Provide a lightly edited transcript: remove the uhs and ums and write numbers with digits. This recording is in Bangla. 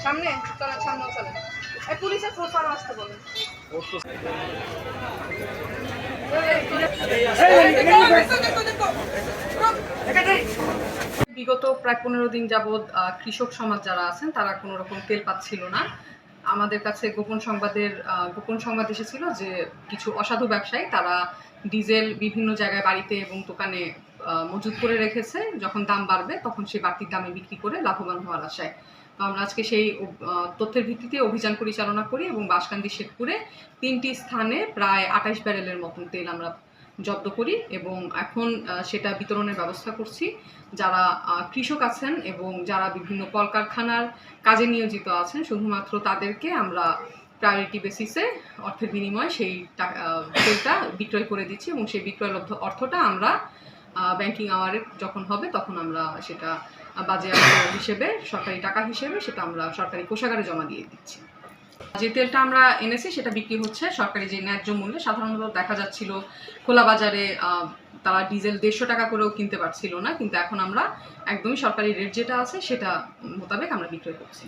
সামনে চলেন, সামনেও চলেন। পুলিশের প্রোফাইল আসতে বলেন। বিগত প্রায় 15 দিন যাবৎ কৃষক সমাজ যারা আছেন তারা কোনো রকম তেল পাচ্ছিল না। আমাদের কাছে গোপন সংবাদ এসেছিল যে কিছু অসাধু ব্যবসায়ী তারা ডিজেল বিভিন্ন জায়গায় বাড়িতে এবং দোকানে মজুত করে রেখেছে, যখন দাম বাড়বে তখন সে বাড়তির দামে বিক্রি করে লাভবান হওয়ার আশায়। তো আমরা আজকে সেই তথ্যের ভিত্তিতে অভিযান পরিচালনা করি এবং বাঁশকান্দি শেখপুরে 3টি স্থানে প্রায় 28 ব্যারেলের মতন তেল আমরা জব্দ করি এবং এখন সেটা বিতরণের ব্যবস্থা করছি। যারা কৃষক আছেন এবং যারা বিভিন্ন কলকারখানার কাজে নিয়োজিত আছেন শুধুমাত্র তাদেরকে আমরা প্রায়োরিটি বেসিসে অর্থের বিনিময়ে সেই তেলটা বিক্রয় করে দিচ্ছি এবং সেই বিক্রয়লব্ধ অর্থটা আমরা ব্যাংকিং আওয়ারে যখন হবে তখন আমরা সেটা বাজেয়াপ্ত হিসেবে সরকারি টাকা হিসেবে সেটা আমরা সরকারি কোষাগারে জমা দিয়ে দিচ্ছি। যে তেলটা আমরা এনেছি সেটা বিক্রি হচ্ছে সরকারি যে ন্যায্য মূল্যে। সাধারণত দেখা যাচ্ছিল খোলা বাজারে তারা ডিজেল 150 টাকা করেও কিনতে পারছিল না, কিন্তু এখন আমরা একদমই সরকারি রেট যেটা আছে সেটা মোতাবেক আমরা বিক্রয় করছি।